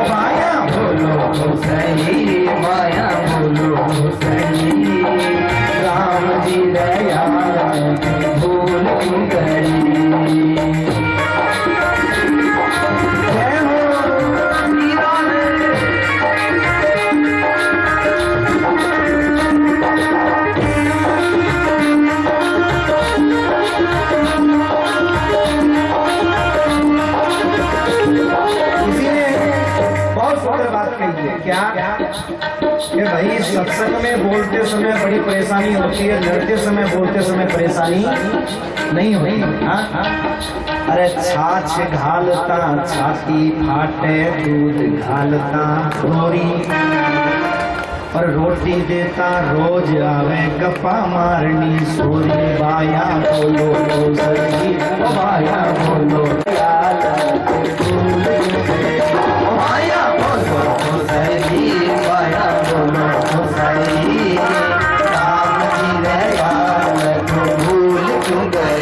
माया बोलो सही, माया बोलो सही, राम जी दया भूल क्यों करी। जय हो मीरा क्या कि भाई सत्संग में बोलते समय बड़ी परेशानी होती है, लड़ते समय बोलते समय परेशानी नहीं होती। हाँ अरे छाछ घालता छाती फाटे, दूध घालता थोरी, और रोटी देता रोज आवे गप्पा मारनी सोरी। बाया बोलो सही, बाया बोलो माया बोलो सही, माया बोलो सही, राम जी दया भूल क्यों गई।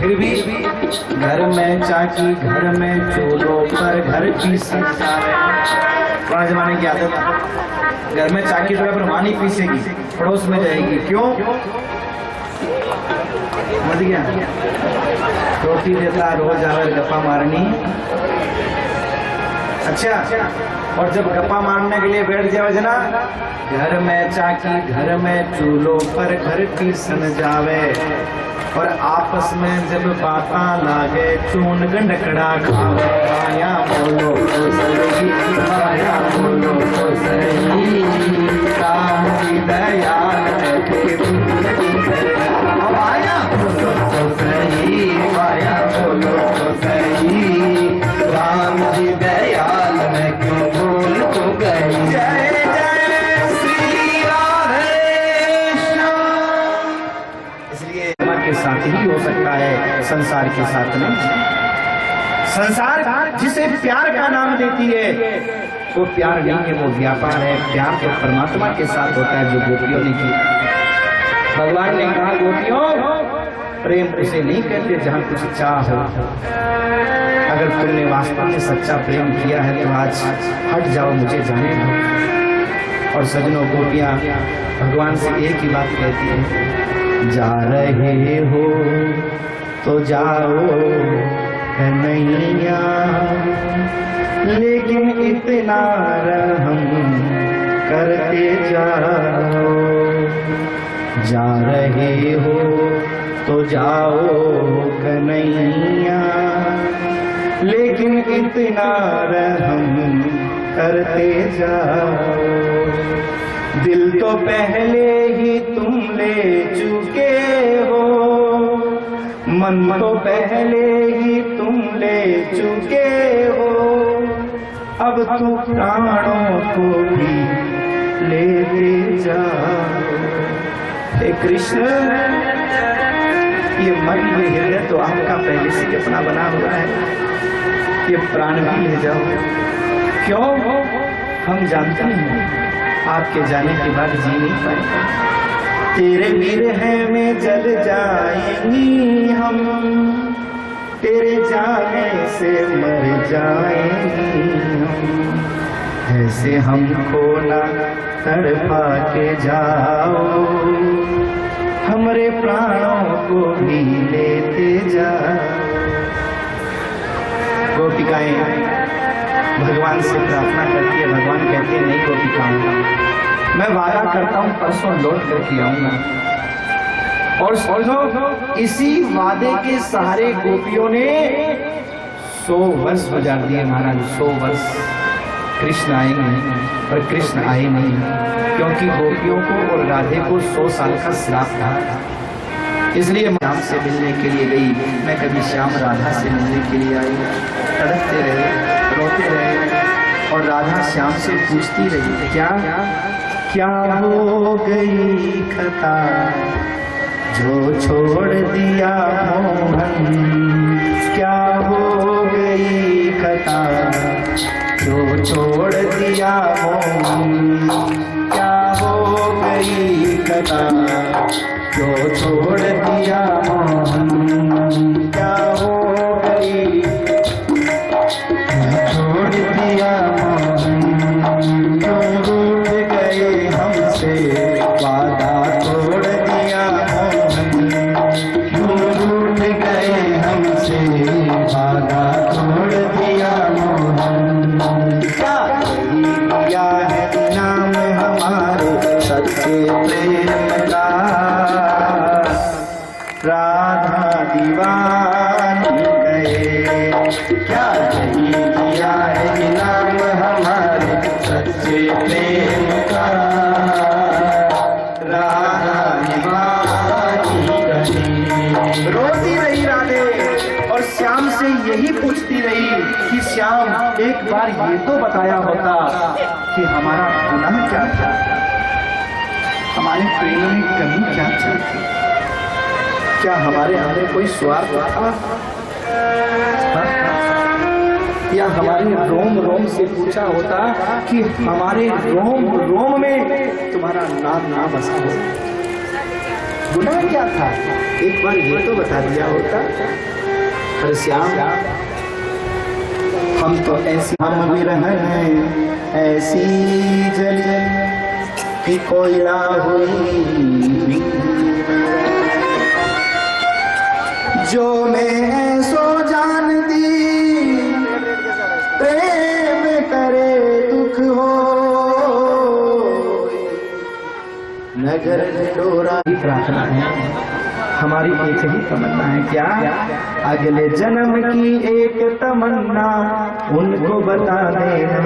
फिर भी घर में चाकी, घर में चूल्हों पर घर की सरकारें। पुराने जमाने की आदत, घर में चाकी तो पर मानी पीसेगी, पड़ोस में जाएगी। क्यों? समझ गया? रोटी देता रोज आवर गप्पा मारनी। अच्छा, और जब गप्पा मारने के लिए बैठ जावे जना, घर में चाकी, घर में चूल्हों पर घर की सन जावे, और आपस में जब बाता लागे चून गंडकड़ा खावे। माया बोलो सही, माया बोलो सही, राम जी दया माया बोलो सही, माया बोलो सही, राम जी दयाल मैं क्यों भूल तो गई। जय जय श्री राधे श्याम। इसलिए के साथ ही हो सकता है, संसार के साथ नहीं। संसार जिसे प्यार का नाम देती है वो प्यार नहीं है, वो व्यापार है। प्यार तो परमात्मा के साथ होता है, जो गोपियों ने की। भगवान ने कहा गोपियों प्रेम उसे नहीं कहते जहां कुछ चाह हो। अगर तुमने वास्तव में सच्चा प्रेम किया है तो आज हट जाओ, मुझे जाने दो। और सजनों गोपियां भगवान से एक ही बात कहती है, जा रहे हो तो जाओ कन्हैया, लेकिन इतना रहम करते जाओ। जा रहे हो तो जाओ कन्हैया, लेकिन इतना रहम करते जाओ। दिल तो पहले ही तुम ले चुके हो, मन तो पहले ही तुम ले चुके हो, अब तू प्राणों को भी लेते जाओ। हे कृष्ण, ये मन ये हृदय तो आपका पहले से अपना बना हुआ है, ये प्राण भी ले जाओ। क्यों? हम जानते हैं आपके जाने के बाद जी नहीं पाएंगे। तेरे विरह में जल जाएंगी हम, तेरे जाने से मर जाएंगी हम। ऐसे हमको ना तड़पा के जाओ, हमरे प्राणों को भी लेते जाओ। गोपिकाएं भगवान से प्रार्थना करती है, भगवान कहते हैं नहीं गोपिकाओं, मैं वादा करता हूं परसों लौट करके आऊंगा। और समझो इसी वादे के सहारे गोपियों ने 100 वर्ष गुजार दिए महाराज। 100 वर्ष कृष्ण आएंगे, पर कृष्ण आए नहीं, क्योंकि गोपियों को और राधे को 100 साल का श्राप था। इसलिए श्याम से मिलने के लिए गई। मैं कभी श्याम राधा से मिलने के लिए आई, तड़पते रहे, रोते रहे, और राधा श्याम से पूछती रही, क्या क्या हो गई खता जो छोड़ दिया मोहन, क्या हो गई खता जो छोड़ दिया मोहन, क्या हो गई खता जो छोड़ दिया मोहन, क्या हो गई छोड़ दिया मोहन, क्यों रूठ गए हमसे वादा तोड़ दिया मोहन, क्यों रूठ गए हमसे वादा तोड़ दिया मोहन, क्या दिया है नाम हमारे सच्चे प्रेम का, राधा दीवानी गए, क्या नहीं दिया है नाम हमारे सच्चे प्रेम का, राधा दीवानी गए। रोती रही राधे और श्याम से यही पूछती रही कि श्याम एक बार ये तो बताया होता कि हमारा गुनाह क्या था, हमारे प्रेम में कमी क्या थी, क्या हमारे अंदर कोई स्वार्थ था, या हमारे रोम रोम से पूछा होता कि हमारे रोम रोम में तुम्हारा नाम ना बसा हो, गुनाह क्या था, एक बार ये तो बता दिया होता। अरे श्याम हम तो ऐसी हम विरह हैं ऐसी जल कि कोयला हुई, जो मैं सो जान दी प्रेम करे दुख हो, नगर डोरा। प्रार्थना है हमारी, एक ही तमन्ना है, क्या अगले जन्म की एक तमन्ना उनको बता देना,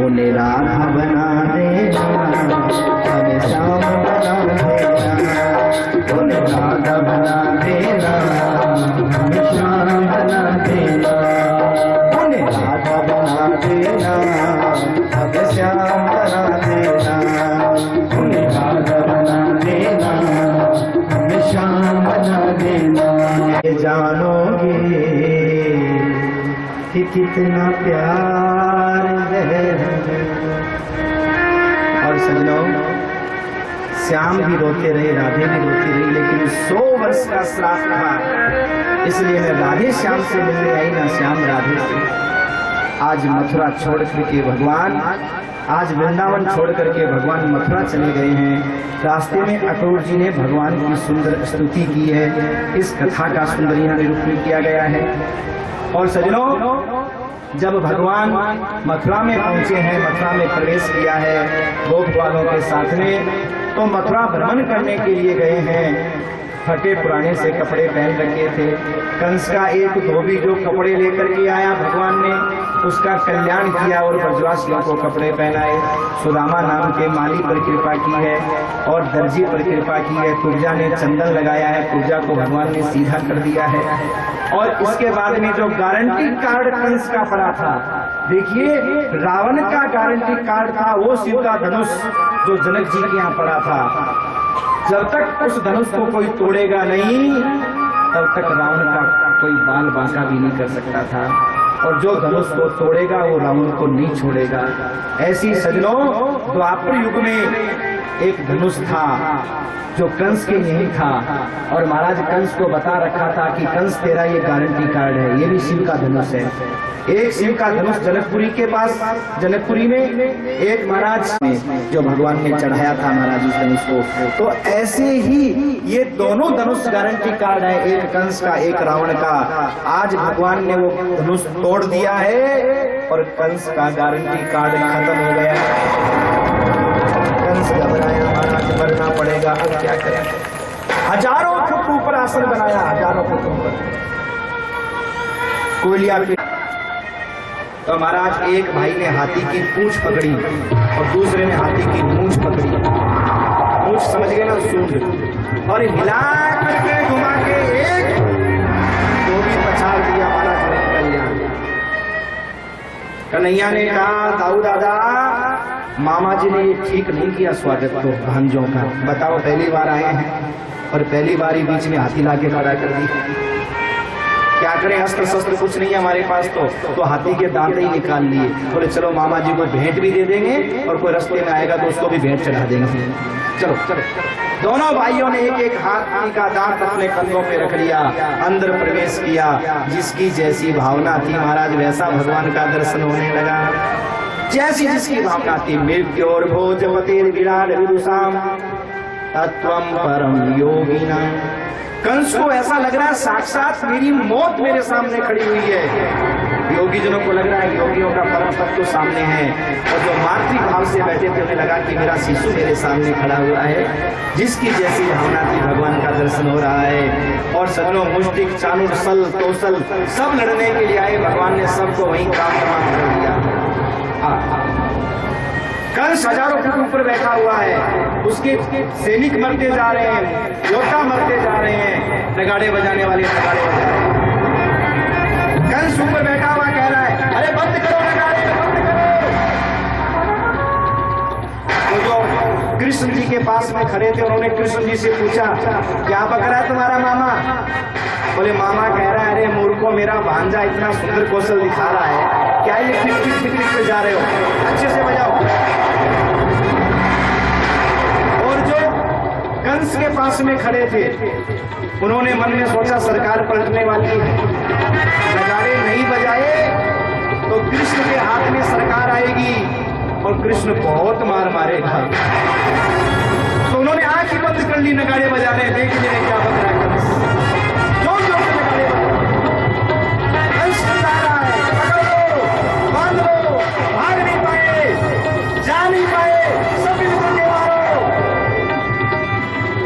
उन्हें राधा बना देना, हमें श्याम बना देना, उन्हें राधा बना देना, हमें श्याम बना देना, उन्हें राधा बना देना, हमें श्याम बना देना, उन्हें राधा बना देना, हमें श्याम बना देना। ये जानोगे कि कितना प्यार है। और सजनों श्याम भी रोते रहे, राधे भी रोती रही, लेकिन 100 वर्ष का श्राप था, इसलिए मैं राधे श्याम से मिलने आई, ना श्याम राधे से। आज मथुरा छोड़ करके भगवान, आज वृंदावन छोड़ करके भगवान मथुरा चले गए हैं। रास्ते में अक्रूर जी ने भगवान की सुंदर स्तुति की है, इस कथा का सुंदर यहाँ निरूपण किया गया है। और सजनों जब भगवान मथुरा में पहुंचे हैं, मथुरा में प्रवेश किया है गोप वालों के साथ में, तो मथुरा भ्रमण करने के लिए गए हैं। फटे पुराने से कपड़े पहन रखे थे। कंस का एक धोबी जो कपड़े लेकर के आया भगवान ने उसका कल्याण किया और ब्रजवासियों को कपड़े पहनाए। सुदामा नाम के माली पर कृपा की है और दर्जी पर कृपा की है। कुब्जा ने चंदन लगाया है, कुब्जा को भगवान ने सीधा कर दिया है। और इसके बाद में जो गारंटी कार्ड कंस का पड़ा था, देखिए रावण का गारंटी कार्ड था वो शिव का धनुष जो जनक जी के यहाँ पड़ा था। जब तक उस धनुष को कोई तोड़ेगा नहीं तब तक रावण का कोई बाल बांका भी नहीं कर सकता था, और जो धनुष को तोड़ेगा वो रावण को नहीं छोड़ेगा। ऐसी सजनों द्वापर युग में एक धनुष था जो कंस के यही था, और महाराज कंस को बता रखा था कि कंस तेरा ये गारंटी कार्ड है, ये भी शिव का धनुष है। एक शिव का धनुष जनकपुरी के पास, जनकपुरी में एक महाराज ने जो भगवान ने चढ़ाया था महाराज उस धनुष को। तो ऐसे ही ये दोनों धनुष गारंटी कार्ड है, एक कंस का एक रावण का। आज भगवान ने वो धनुष तोड़ दिया है और कंस का गारंटी कार्ड खत्म हो गया है। कंस घबराया, महाराज करना पड़ेगा। अब क्या करें, हजारों फुट ऊपर आसन बनाया, हजारों फुट ऊपर कोयलिया के। तो महाराज एक भाई ने हाथी की पूंछ पकड़ी और दूसरे ने हाथी की मूंछ पकड़ी। मूंछ समझ गए ना, सूंड, और हिला करके घुमा के एक तो भी पछाड़ दिया महाराज कल्याण। कन्हैया ने कहा दाऊ दादा, मामा जी ने ये ठीक नहीं किया स्वागत तो भांजों का। बताओ पहली बार आए हैं और पहली बार ही बीच में हाथी लाके खड़ा कर दी। क्या करें, अस्त्र शस्त्र कुछ नहीं है हमारे पास, तो हाथी के दांत ही निकाल लिए। बोले चलो मामा जी को भेंट भी दे देंगे और कोई रास्ते में आएगा तो उसको भी भेंट चढ़ा देंगे। चलो चलो, दोनों भाइयों ने एक एक हाथी का दांत अपने कंधों पे रख लिया, अंदर प्रवेश किया। जिसकी जैसी भावना थी महाराज वैसा भगवान का दर्शन होने लगा। जैसी जिसकी भावना थी। मृत्योर भोजपतिर विराट विदुषाम तत्वम परम योगिना। कंस को ऐसा लग रहा है साक्षात मेरी मौत मेरे सामने खड़ी हुई है। योगी जनों को लग रहा है योगियों का परम तत्व सामने है। और जो मातृ भाव से बैठे थे उन्हें लगा कि मेरा शिशु मेरे सामने खड़ा हुआ है। जिसकी जैसी भावना थी भगवान का दर्शन हो रहा है। और सजनों मुष्टिक चाणूर सल तोसल सब लड़ने के लिए आए। भगवान ने सबको वहीं काम तमाम कर दिया। कंस हजारों फुट ऊपर बैठा हुआ है, उसके सैनिक मरते जा रहे हैं, योद्धा मरते जा रहे हैं, नगाड़े बजाने वाले नगाड़े बजा रहे हैं। कंस ऊपर बैठा हुआ कह रहा है अरे बंद करो नगाड़े, बंद करो। तो जो कृष्ण जी के पास में खड़े थे उन्होंने कृष्ण जी से पूछा क्या पक रहा है तुम्हारा मामा? बोले मामा कह रहा है अरे मूर्खों, मेरा भांजा इतना सुंदर कौशल दिखा रहा है, क्या ये पिकनिक पे जा रहे हो, अच्छे से बजाओ। और जो कंस के पास में खड़े थे उन्होंने मन में सोचा सरकार पलटने वाली है, नगाड़े नहीं बजाए तो कृष्ण के हाथ में सरकार आएगी और कृष्ण बहुत मार मारेगा। तो उन्होंने आंख ही बंद कर ली नगाड़े बजाने, देख लिए क्या बन रहा है। कंस जोर जोर से नगाड़े कंस जा रहा है, पकड़ लो, बांध लो, भाग नहीं पाए, जा नहीं पाए, सब मिलकर के मारो।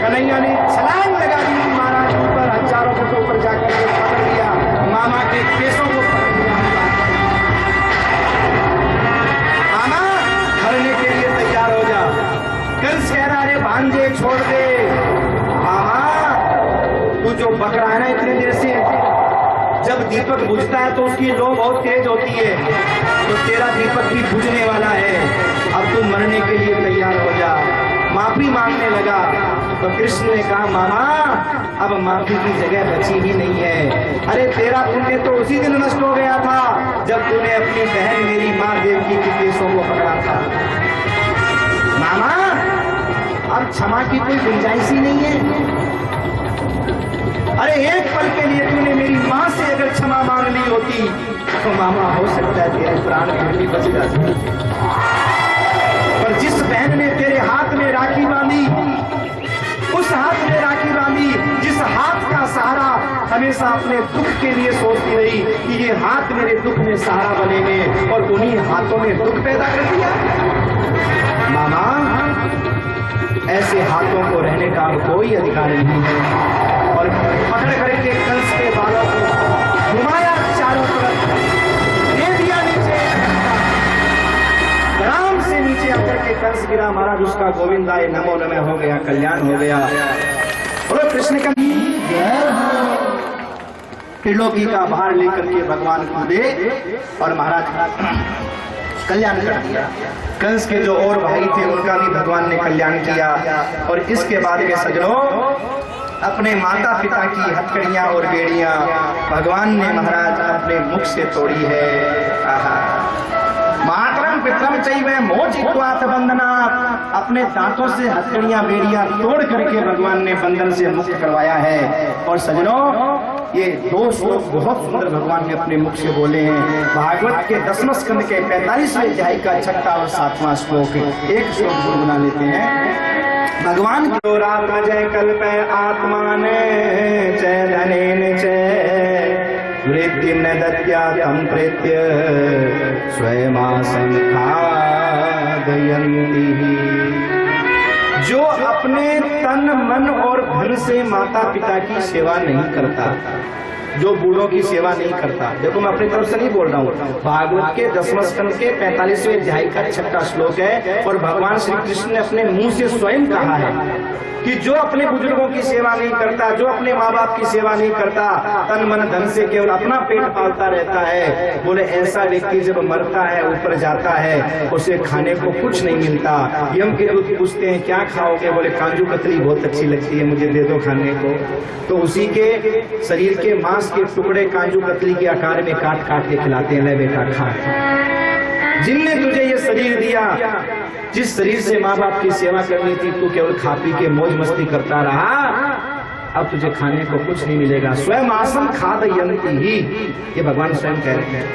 कन्हैया ने छलांग लगा दी महाराज ऊपर, हजारों फुट ऊपर जाकर के पकड़ लिया, मामा के केसों को पकड़ लिया। मामा मरने के लिए तैयार हो जा। कंस कह रहा है भांजे छोड़ दे। मामा तू जो बक रहा है ना इतनी देर से, जब दीपक बुझता है तो उसकी लौ बहुत तेज होती है, तो तेरा दीपक भी बुझने वाला है। अब तू मरने के लिए तैयार हो जा। माफी मांगने लगा तो कृष्ण ने कहा मामा अब माफी की जगह बची ही नहीं है। अरे तेरा पुण्य तो उसी दिन नष्ट हो गया था जब तूने अपनी बहन मेरी माँ देवकी के केसों को पकड़ा था। मामा अब क्षमा की कोई गुंजाइश ही नहीं है। अरे एक पल के लिए तूने मेरी माँ से अगर क्षमा मांग ली होती तो मामा हो सकता है तेरे प्राण फिर भी बच जाते। पर जिस बहन ने तेरे हाथ में राखी बांधी, उस हाथ में राखी बांधी जिस हाथ का सहारा हमेशा अपने दुख के लिए सोचती रही कि ये हाथ मेरे दुख में सहारा बनेंगे, और उन्हीं हाथों में दुख पैदा कर दिया। मामा ऐसे हाथों को रहने का कोई अधिकार नहीं है। और पकड़ करके कंस के बालों को घुमाया चारों तरफ, दे दिया नीचे, आराम से नीचे आकर के कंस गिरा। महाराज उसका गोविंदाय नमो नमः हो गया, कल्याण हो गया। बोलो कृष्ण का त्रिलोकी का भार लेकर के भगवान कूदे और महाराज कल्याण कर दिया। कंस के जो और भाई थे उनका भी भगवान ने कल्याण किया। और इसके बाद के सजनों अपने माता पिता की हथकड़ियां और बेड़ियां भगवान ने महाराज अपने मुख से तोड़ी है। मातरम पितरम चैव मोचित्वात बंधना, अपने दांतों से हथकड़ियां बेड़ियां तोड़ करके भगवान ने बंधन से मुक्त करवाया है। और सजनों ये दो श्लोक बहुत सुंदर भगवान ने अपने मुख से बोले हैं। भागवत के 10वें स्कंद के 45वें अध्याय का 6वां और 7वां श्लोक, एक श्लोक गुनगुना लेते हैं। भगवान की जय कल्प आत्मान चय धनेन चय वृत्ति न दत्या तम प्रेत्य स्वयं संखादयन्ति। जो अपने तन मन और धन से माता पिता की सेवा नहीं करता, जो बूढ़ों की सेवा नहीं करता। देखो मैं अपनी तरफ से नहीं बोल रहा हूँ, भागवत के 10वें स्कंद के 45वें अध्याय का 6वां श्लोक है और भगवान श्री कृष्ण ने अपने मुंह से स्वयं कहा है कि जो अपने बुजुर्गों की सेवा नहीं करता, जो अपने माँ बाप की सेवा नहीं करता, तन मन धन से केवल अपना पेट पालता रहता है, बोले ऐसा व्यक्ति जब मरता है, ऊपर जाता है, उसे खाने को कुछ नहीं मिलता। यम के दूत पूछते हैं क्या खाओगे, बोले काजू कतली बहुत अच्छी लगती है, मुझे दे दो खाने को। तो उसी के शरीर के मांस के टुकड़े काजू कतली के आकार में काट काट के खिलाते हैं, ले बेटा खा। जिनने तुझे ये शरीर दिया, जिस शरीर से माँ बाप की सेवा करनी थी, तू केवल खा पी के मौज मस्ती करता रहा, अब तुझे खाने को कुछ नहीं मिलेगा। स्वयं आसम खादयन्ति ही, ये भगवान स्वयं कह रहे हैं।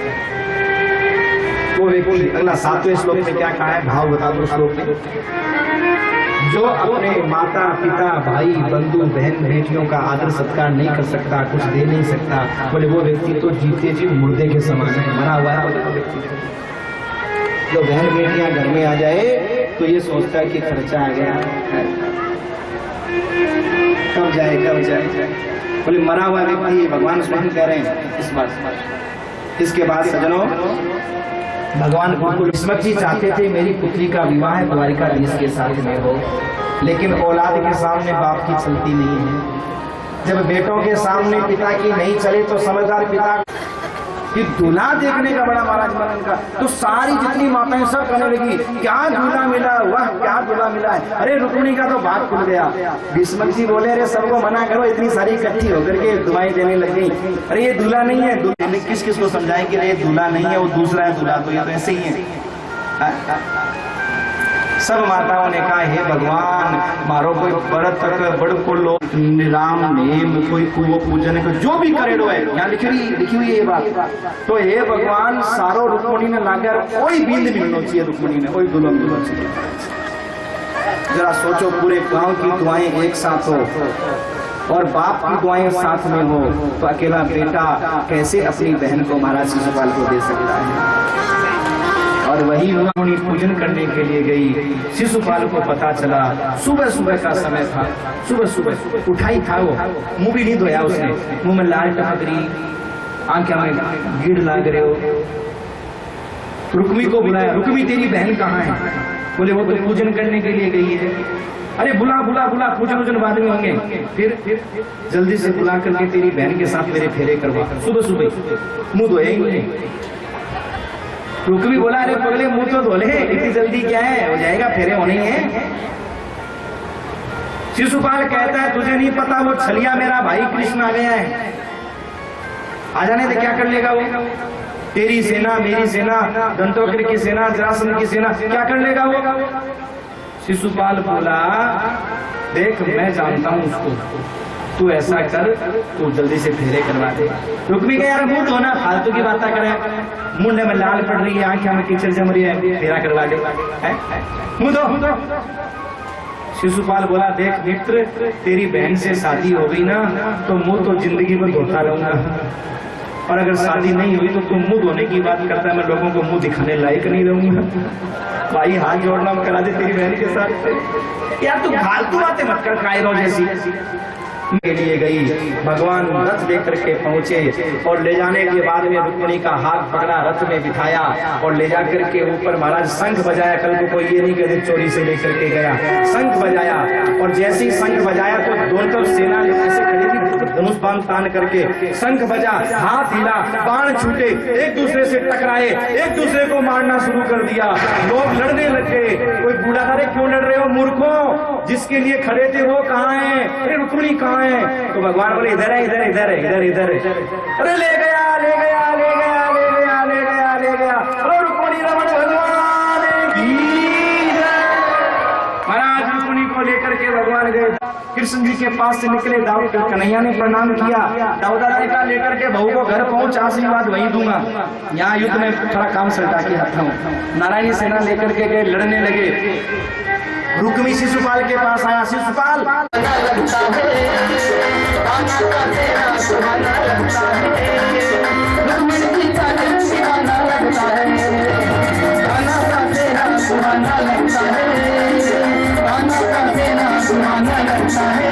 वो व्यक्ति अगला 7वें श्लोक में क्या कहा है, भाव बता दो श्लोक में। जो अपने माता पिता भाई बंधु बहन बेटियों का आदर सत्कार नहीं कर सकता, कुछ दे नहीं सकता, बोले वो व्यक्ति तो जीते जी मुर्दे के समान है, मरा हुआ है। जो बहन बेटियां घर में आ जाए तो ये सोचता है कि खर्चा आ गया, कब जाए कब जाए, बोले मरा हुआ व्यक्ति भगवान स्वयं कह रहे हैं इस बात। इसके बाद सजनों, भगवान बिल्कुल किस्मत जी चाहते थे मेरी पुत्री का विवाह द्वारिकाधीश के साथ में हो, लेकिन औलाद के सामने बाप की चलती नहीं है। जब बेटों के सामने पिता की नहीं चले तो समझदार पिता कि दूल्हा देखने का बड़ा महाराज मन का, तो सारी जितनी माताएं सब कहने लगी क्या दूल्हा मिला, वह क्या दूल्हा मिला है। अरे रुक्मिणी का तो बात खुल गया। भीष्म जी बोले अरे सबको मना करो, इतनी सारी इकट्ठी होकर के दुआएं देने लग गई। अरे ये दूल्हा नहीं है, किस किस को समझाएं कि ये दूल्हा नहीं है, वो दूसरा है दूल्हा, तो ये तो ऐसे ही है। सब माताओं ने कहा हे भगवान मारो कोई व्रत बड़ को लो राम नेम कोई कुओ पूजन को जो भी करे लो है, यहाँ लिखी हुई है ये बात। तो हे भगवान सारो रुक्मिणी ने लाकर कोई बींद मिलना चाहिए, रुक्मिणी ने कोई दुल्हन मिलना चाहिए। जरा सोचो पूरे गांव की दुआएं एक साथ हो और बाप की दुआएं साथ में हो, तो अकेला बेटा कैसे अपनी बहन को महाराज शिशुपाल को दे सकता है। और वही रुक्मिणी पूजन करने के लिए गई। शिशुपाल को पता चला, सुबह सुबह का समय था, सुबह सुबह उठाई था वो, मुंह भी नहीं धोया उसने, मुंह में लाल टपक रही, आंखें में गिड़ लाग रहे हो। रुक्मी को बुलाया, रुक्मी तेरी बहन कहाँ है, बोले वो तो पूजन करने के लिए गई है। अरे बुला बुला बुला, पूजन वूजन बाद में होंगे, फिर जल्दी से बुला करके तेरी बहन के साथ मेरे फेरे करवा। सुबह सुबह मुंह धोए नहीं। रुक्मी बोला अरे पगले मुंह तो धो ले, इतनी जल्दी क्या है, हो जाएगा, फेरे होने हैं। शिशुपाल कहता है तुझे नहीं पता वो छलिया मेरा भाई कृष्ण आ गया है, आ जाने दे, क्या कर लेगा वो, तेरी सेना मेरी सेना दंतवक्र की सेना जरासंध की सेना क्या कर लेगा वो। शिशुपाल बोला देख मैं जानता हूं उसको, तू ऐसा कर, तू जल्दी से फेरे करवा दे। रुक्मी कह यार मुंह धोना, फालतू की बातें करे, मुंडे में लाल पड़ रही है, आंखें में कीचड़ जम रही है, फेरा करवा दे, मुंह धो। शिशुपाल बोला देख मित्र तेरी बहन से शादी हो गई ना तो मुंह तो जिंदगी में धोता रहूंगा, और अगर शादी नहीं हुई तो तुम मुंह धोने की बात करता है, मैं लोगों को मुंह दिखाने लायक नहीं रहूंगा। भाई हाथ जोड़ना करा दे तेरी बहन के साथ। यार तू फालतू बातें मत कर, कायरों जैसी। के लिए गई, भगवान रथ लेकर के पहुंचे और ले जाने के बाद में रुक्मिणी का हाथ पकड़ा, रथ में बिठाया और ले जाकर के ऊपर महाराज शंख बजाया। कल को कोई ये नहीं कहते चोरी से लेकर के गया, शंख बजाया और जैसे ही शंख बजाया तो दोनों तरफ सेना ऐसे खड़ी थी, धनुष बाण तान करके शंख बजा, हाथ हिला, बाण छूटे, एक दूसरे से टकराए, एक दूसरे को मारना शुरू कर दिया। लोग लड़ने लग गए। कोई बूढ़ा था, क्यों लड़ रहे हो मूर्खों, जिसके लिए खड़े थे वो कहाँ है, अरे रुक्मिणी कहाँ है। तो भगवान बोले इधर है इधर इधर इधर इधर। अरे ले गया ले गया ले गया ले गया ले गया ले गया। अरे रुक्मिणी रमण भगवान की महाराज रुक्मिणी को लेकर के भगवान गए, कृष्ण जी के पास से निकले। दाऊद कन्हैया ने प्रणाम किया, दाऊदा जी का लेकर के बहू को घर पहुंच, आशीर्वाद वही दूंगा। यहाँ युद्ध में थोड़ा काम सल्टा के हथा हूँ। नारायणी सेना लेकर के गए, लड़ने लगे। रुक्मी शिशुपाल के पास आया, शिशुपाल सुहाना लगता है लगता है